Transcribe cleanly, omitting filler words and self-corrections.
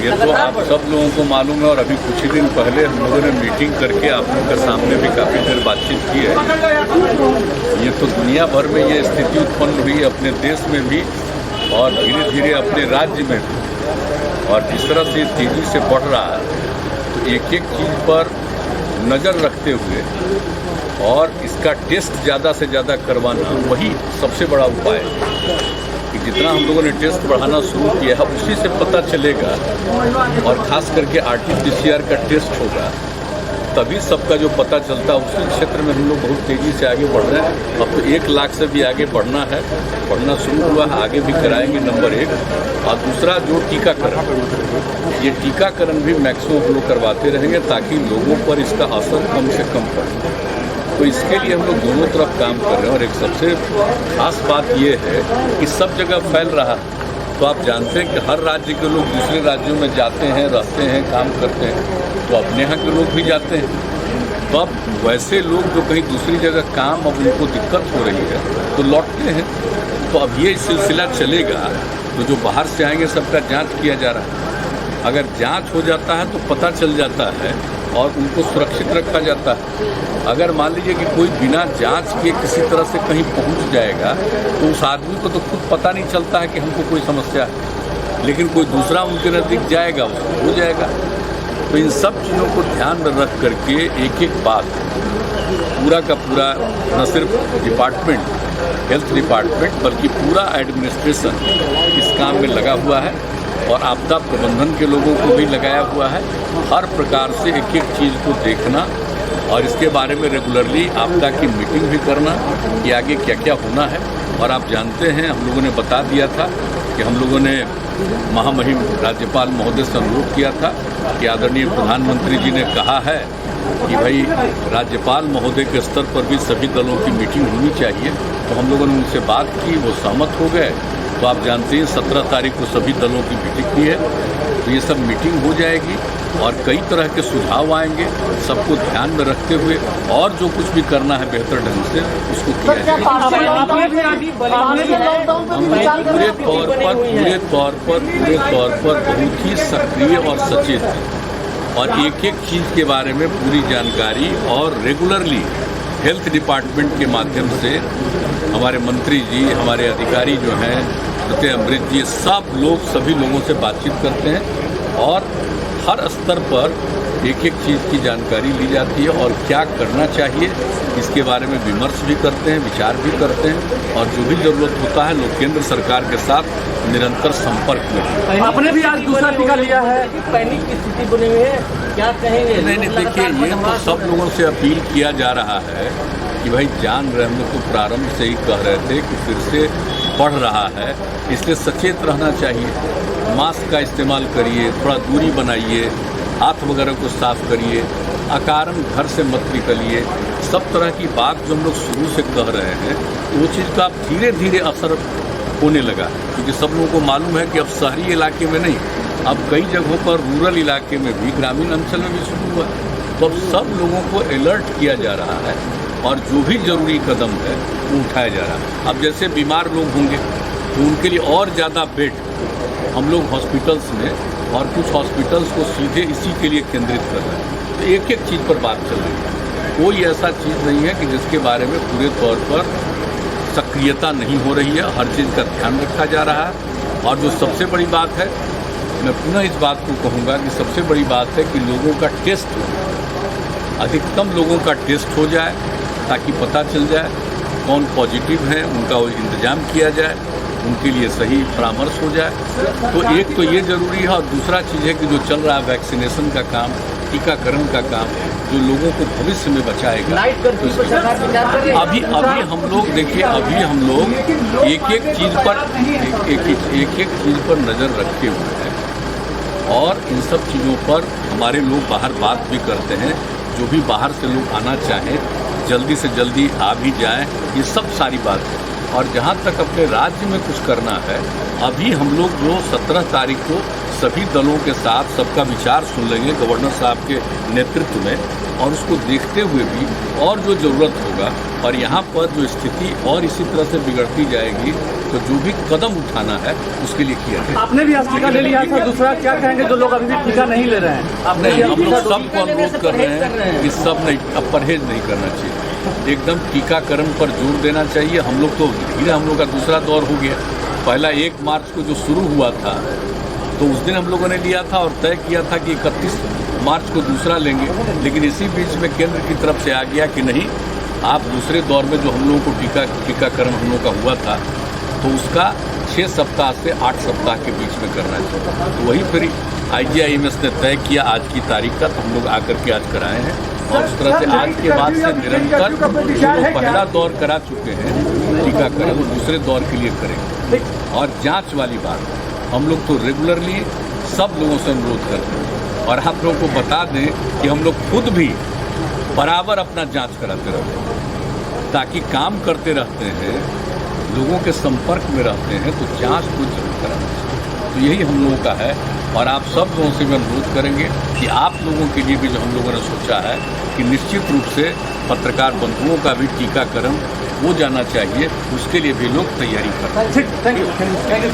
ये तो आप सब लोगों को मालूम है और अभी कुछ ही दिन पहले हम लोगों ने मीटिंग करके आप लोगों के सामने भी काफ़ी देर बातचीत की है। ये तो दुनिया भर में ये स्थिति उत्पन्न हुई, अपने देश में भी और धीरे धीरे अपने राज्य में भी, और जिस तरह से तेज़ी से बढ़ रहा है तो एक एक चीज़ पर नज़र रखते हुए और इसका टेस्ट ज़्यादा से ज़्यादा करवाना वही सबसे बड़ा उपाय है कि जितना हम लोगों ने टेस्ट बढ़ाना शुरू किया है उसी से पता चलेगा, और ख़ास करके RT-PCR का टेस्ट होगा तभी सबका जो पता चलता है। उसी क्षेत्र में हम लोग बहुत तेज़ी से आगे बढ़ रहे हैं। अब तो 1 लाख से भी आगे बढ़ना है, बढ़ना शुरू हुआ है, आगे भी कराएंगे नंबर 1। और दूसरा जो टीकाकरण, ये टीकाकरण भी मैक्सिमम हम लोग करवाते रहेंगे ताकि लोगों पर इसका असर कम से कम पड़े। तो इसके लिए हम लोग दोनों तरफ काम कर रहे हैं। और एक सबसे खास बात ये है कि सब जगह फैल रहा है, तो आप जानते हैं कि हर राज्य के लोग दूसरे राज्यों में जाते हैं, रहते हैं, काम करते हैं, तो अपने यहाँ के लोग भी जाते हैं। तो अब वैसे लोग जो कहीं दूसरी जगह काम अब उनको दिक्कत हो रही है तो लौटते हैं। तो अब ये सिलसिला चलेगा, तो जो बाहर से आएंगे सबका जांच किया जा रहा है। अगर जांच हो जाता है तो पता चल जाता है और उनको सुरक्षित रखा जाता है। अगर मान लीजिए कि कोई बिना जांच के किसी तरह से कहीं पहुंच जाएगा तो उस आदमी को तो खुद पता नहीं चलता है कि हमको कोई समस्या है, लेकिन कोई दूसरा उनके नज़दीक जाएगा उसको हो जाएगा। तो इन सब चीज़ों को ध्यान में रख करके एक एक बात पूरा का पूरा न सिर्फ डिपार्टमेंट, हेल्थ डिपार्टमेंट, बल्कि पूरा एडमिनिस्ट्रेशन इस काम में लगा हुआ है और आपदा प्रबंधन के लोगों को भी लगाया हुआ है। हर प्रकार से एक एक चीज़ को देखना और इसके बारे में रेगुलरली आपदा की मीटिंग भी करना कि आगे क्या क्या होना है। और आप जानते हैं हम लोगों ने बता दिया था कि हम लोगों ने महामहिम राज्यपाल महोदय से अनुरोध किया था कि आदरणीय प्रधानमंत्री जी ने कहा है कि भाई राज्यपाल महोदय के स्तर पर भी सभी दलों की मीटिंग होनी चाहिए। तो हम लोगों ने उनसे बात की, वो सहमत हो गए। तो आप जानते हैं 17 तारीख को सभी दलों की मीटिंग भी है, तो ये सब मीटिंग हो जाएगी और कई तरह के सुझाव आएंगे, सबको ध्यान में रखते हुए और जो कुछ भी करना है बेहतर ढंग से उसको किया जाएगा। हम पूरे तौर पर बहुत ही सक्रिय और सचेत हैं और एक एक चीज़ के बारे में पूरी जानकारी और रेगुलरली हेल्थ डिपार्टमेंट के माध्यम से हमारे मंत्री जी, हमारे अधिकारी जो हैं, प्रत्यय अमृत जी, सब लोग सभी लोगों से बातचीत करते हैं और हर स्तर पर एक एक चीज़ की जानकारी ली जाती है और क्या करना चाहिए इसके बारे में विमर्श भी करते हैं, विचार भी करते हैं और जो भी ज़रूरत होता है लोग केंद्र सरकार के साथ निरंतर संपर्क में। आपने भी आज दूसरा टीका लिया है, पैनिक की स्थिति बनी हुई है, क्या कहेंगे? नहीं, देखिए ये तो सब लोगों से अपील किया जा रहा है कि भाई जान रहने को प्रारंभ से ही कह रहे थे कि फिर से बढ़ रहा है, इसलिए सचेत रहना चाहिए। मास्क का इस्तेमाल करिए, थोड़ा दूरी बनाइए, हाथ वगैरह को साफ करिए, अकारण घर से मत निकलिए। सब तरह की बात जो हम लोग शुरू से कह रहे हैं वो चीज़ का धीरे धीरे असर होने लगा, क्योंकि सब लोगों को मालूम है कि अब शहरी इलाके में नहीं, अब कई जगहों पर रूरल इलाके में भी, ग्रामीण अंचल में भी शुरू हुआ है। तो अब सब लोगों को अलर्ट किया जा रहा है और जो भी ज़रूरी कदम है वो उठाया जा रहा है। अब जैसे बीमार लोग होंगे तो उनके लिए और ज़्यादा बेड हम लोग हॉस्पिटल्स में और कुछ हॉस्पिटल्स को सीधे इसी के लिए केंद्रित कर रहे हैं। तो एक एक चीज़ पर बात चल रही है, कोई ऐसा चीज़ नहीं है कि जिसके बारे में पूरे तौर पर सक्रियता नहीं हो रही है। हर चीज़ का ध्यान रखा जा रहा है। और जो सबसे बड़ी बात है, मैं पुनः इस बात को कहूँगा कि सबसे बड़ी बात है कि लोगों का टेस्ट हो, अधिकतम लोगों का टेस्ट हो जाए ताकि पता चल जाए कौन पॉजिटिव हैं, उनका वो इंतज़ाम किया जाए, उनके लिए सही परामर्श हो जाए। तो एक तो ये ज़रूरी है और दूसरा चीज़ है कि जो चल रहा है वैक्सीनेशन का काम, टीकाकरण का काम, जो लोगों को भविष्य में बचाएगा। तो अभी हम लोग देखिए, अभी हम लोग एक एक चीज़ पर नज़र रखे हुए हैं और इन सब चीज़ों पर हमारे लोग बाहर बात भी करते हैं। जो भी बाहर से लोग आना चाहें जल्दी से जल्दी आ भी जाएं, ये सब सारी बात है। और जहाँ तक अपने राज्य में कुछ करना है, अभी हम लोग जो 17 तारीख को सभी दलों के साथ सबका विचार सुन लेंगे गवर्नर साहब के नेतृत्व में, और उसको देखते हुए भी और जो ज़रूरत होगा और यहाँ पर जो स्थिति और इसी तरह से बिगड़ती जाएगी तो जो भी कदम उठाना है उसके लिए किया जाए। आपने भी आज टीका ले लिया था, दूसरा क्या कहेंगे जो लोग अभी भी टीका नहीं ले रहे हैं? आपने नहीं, हम लोग टीका सबको अनुरोध कर रहे हैं कि सब नहीं, अब परहेज नहीं करना चाहिए, एकदम टीकाकरण पर जोर देना चाहिए। हम लोग तो धीरे हम लोग का दूसरा दौर हो गया। पहला 1 मार्च को जो शुरू हुआ था तो उस दिन हम लोगों ने लिया था और तय किया था कि 31 मार्च को दूसरा लेंगे, लेकिन इसी बीच में केंद्र की तरफ से आ गया कि नहीं, आप दूसरे दौर में जो हम लोगों को टीकाकरण हम लोगों का हुआ था तो उसका 6 सप्ताह से 8 सप्ताह के बीच में करना चाहिए। तो वही फिर IGIMS ने तय किया आज की तारीख का, तो हम लोग आकर के आज कराए हैं और उस तरह से आज के बाद से निरंतर जो पहला दौर करा चुके हैं टीकाकरण वो दूसरे दौर के लिए करेंगे। और जांच वाली बात हम लोग तो रेगुलरली सब लोगों से अनुरोध करते हैं और आप लोगों को बता दें कि हम लोग खुद भी बराबर अपना जांच कराते रहते हैं ताकि काम करते रहते हैं, लोगों के संपर्क में रहते हैं तो जांच को जरूर कराना चाहिए। तो यही हम लोगों का है और आप सब लोगों से भी अनुरोध करेंगे कि आप लोगों के लिए भी जो हम लोगों ने सोचा है कि निश्चित रूप से पत्रकार बंधुओं का भी टीकाकरण हो जाना चाहिए, उसके लिए भी लोग तैयारी करें। Thank you.